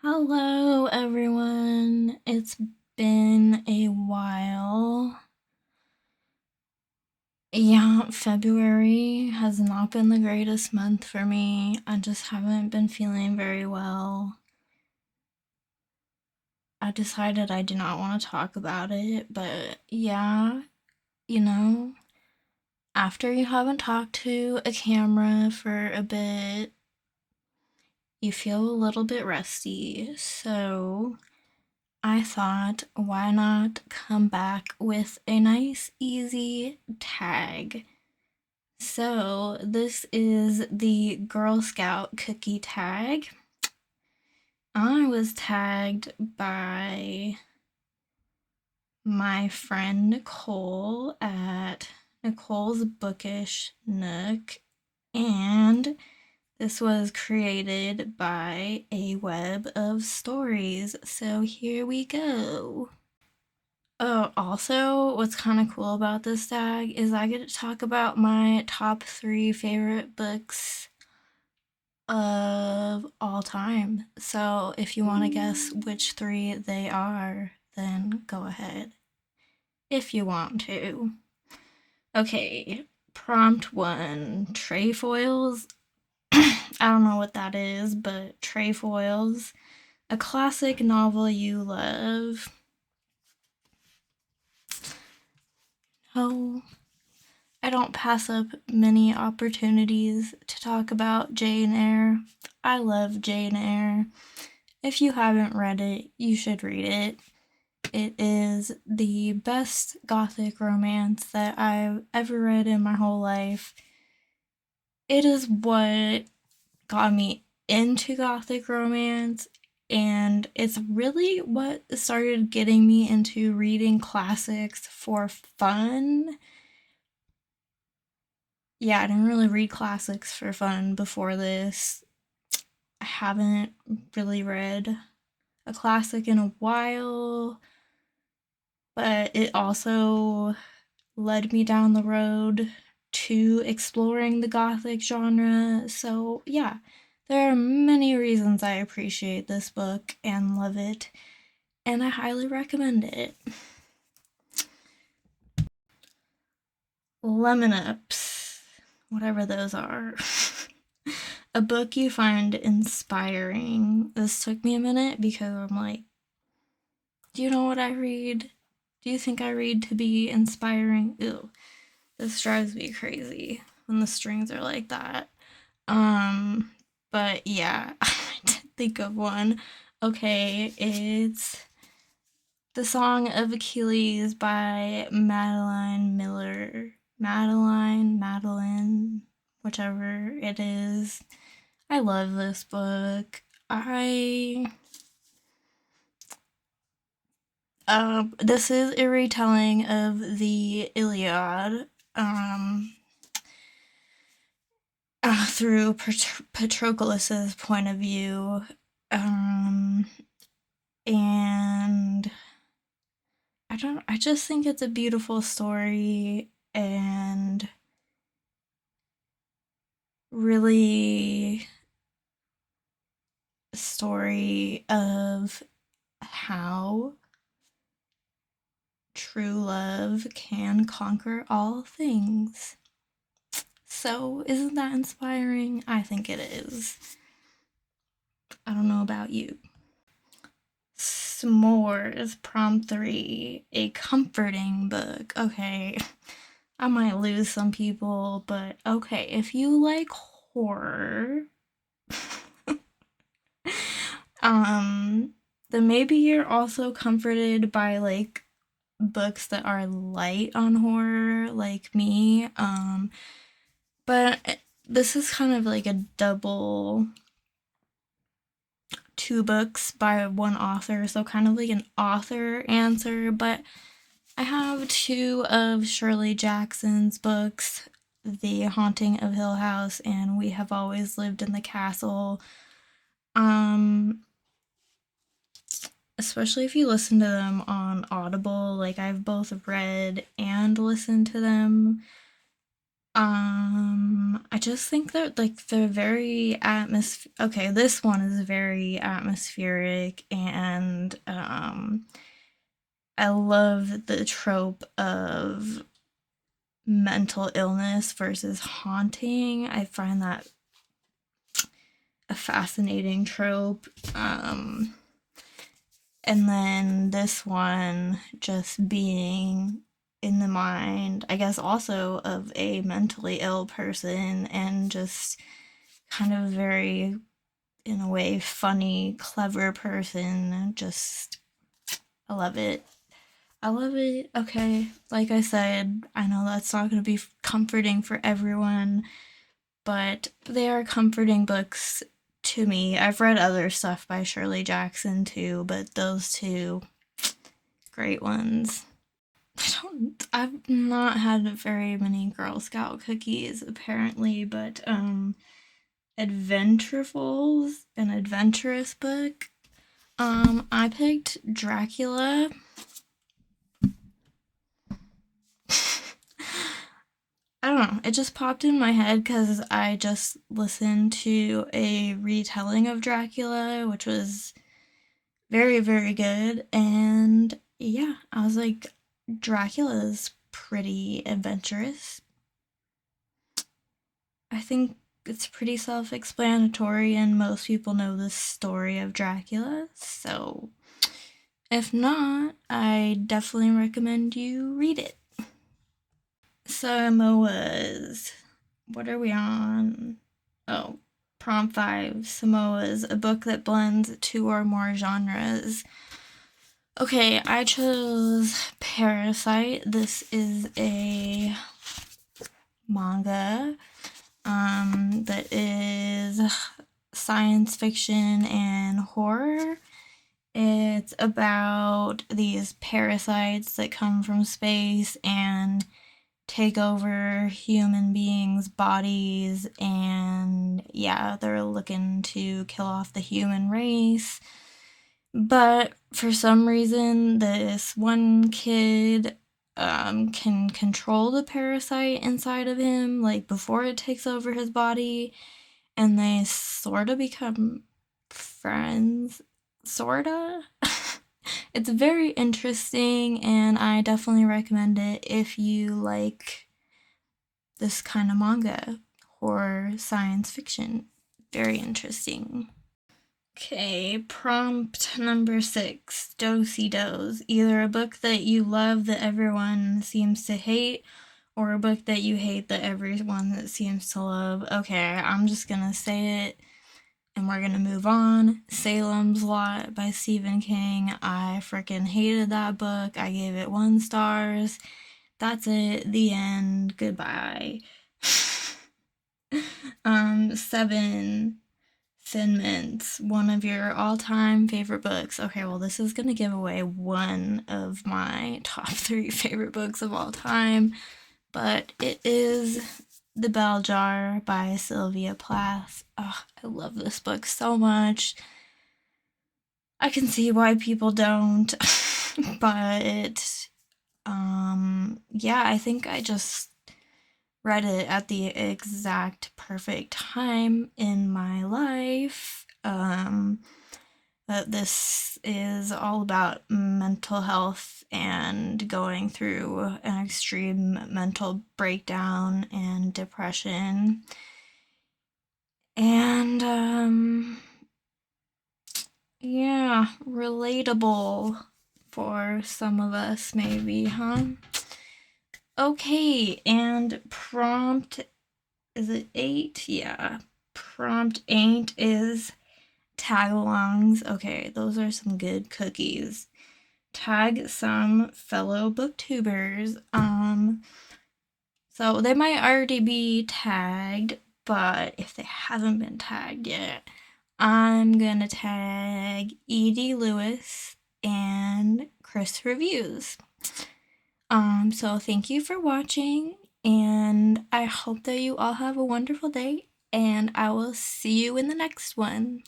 Hello, everyone. It's been a while. Yeah, February has not been the greatest month for me. I just haven't been feeling very well. I decided I do not want to talk about it, but yeah, you know, after you haven't talked to a camera for a bit, you feel a little bit rusty. So I thought, why not come back with a nice, easy tag? So, this is the Girl Scout cookie tag. I was tagged by my friend Nicole at Nicole's Bookish Nook, and this was created by a web of stories. So, here we go. Oh, also, what's kind of cool about this tag is I get to talk about my top 3 favorite books of all time. So if you want to guess which 3 they are, then go ahead. If you want to. Okay, prompt 1, Trefoils. I don't know what that is, but Trefoils, a classic novel you love. Oh, I don't pass up many opportunities to talk about Jane Eyre. I love Jane Eyre. If you haven't read it, you should read it. It is the best gothic romance that I've ever read in my whole life. It is what got me into gothic romance, and it's really what started getting me into reading classics for fun. Yeah, I didn't really read classics for fun before this. I haven't really read a classic in a while, but it also led me down the road to exploring the gothic genre. So, yeah, there are many reasons I appreciate this book and love it, and I highly recommend it. Lemon Ups, whatever those are. A book you find inspiring. This took me a minute because I'm like, do you know what I read? Do you think I read to be inspiring? Ew. This drives me crazy when the strings are like that. Um, but yeah, I did think of one. Okay, it's The Song of Achilles by Madeline Miller. Madeline, whichever it is. I love this book. This is a retelling of the Iliad, through Patroclus's point of view, um, and I just think it's a beautiful story and really a story of how true love can conquer all things. So, isn't that inspiring? I think it is. I don't know about you. S'mores, prompt 3, a comforting book. Okay, I might lose some people, but okay, if you like horror, um, then maybe you're also comforted by like books that are light on horror, like me. But this is kind of like a double 2 books by one author, so kind of like an author answer, but I have 2 of Shirley Jackson's books, The Haunting of Hill House and We Have Always Lived in the Castle. Um, Especially if you listen to them on Audible, like I've both read and listened to them. I just think that like they're very okay, this one is very atmospheric and I love the trope of mental illness versus haunting. I find that a fascinating trope. And then this one just being in the mind, I guess, also of a mentally ill person and just kind of very, in a way, funny, clever person. Just, I love it. I love it. Okay, like I said, I know that's not going to be comforting for everyone, but they are comforting books to me. I've read other stuff by Shirley Jackson too, but those two, great ones. I've not had very many Girl Scout cookies apparently, but Adventurefuls, an Adventurous book. I picked Dracula. I don't know, it just popped in my head because I just listened to a retelling of Dracula, which was very, very good. And yeah, I was like, Dracula's pretty adventurous. I think it's pretty self explanatory, and most people know the story of Dracula. So if not, I definitely recommend you read it. Samoas. What are we on? Oh, Prompt 5 Samoas, a book that blends two or more genres. Okay, I chose Parasite. This is a manga that is science fiction and horror. It's about these parasites that come from space and take over human beings' bodies, and yeah, they're looking to kill off the human race. But for some reason, this one kid can control the parasite inside of him, like before it takes over his body, and they sort of become friends. Sorta. It's very interesting, and I definitely recommend it if you like this kind of manga, horror, science fiction. Very interesting. Okay, prompt number 6, Dosey Does. Either a book that you love that everyone seems to hate, or a book that you hate that everyone that seems to love. Okay, I'm just gonna say it and we're gonna move on. Salem's Lot by Stephen King. I freaking hated that book. I gave it 1 star. That's it. The end. Goodbye. 7, Thin Mints, one of your all-time favorite books. Okay, well, this is gonna give away one of my top 3 favorite books of all time, but it is The Bell Jar by Sylvia Plath. Oh, I love this book so much. I can see why people don't, but yeah, I think I just read it at the exact perfect time in my life. That this is all about mental health and going through an extreme mental breakdown and depression. And yeah, relatable for some of us maybe, huh? Okay, and prompt, is it 8? Yeah. Prompt 8 is Tagalongs. Okay, those are some good cookies. Tag some fellow booktubers. So they might already be tagged, but if they haven't been tagged yet, I'm gonna tag Edie Lewis and Chris Reviews. So thank you for watching, and I hope that you all have a wonderful day, and I will see you in the next one.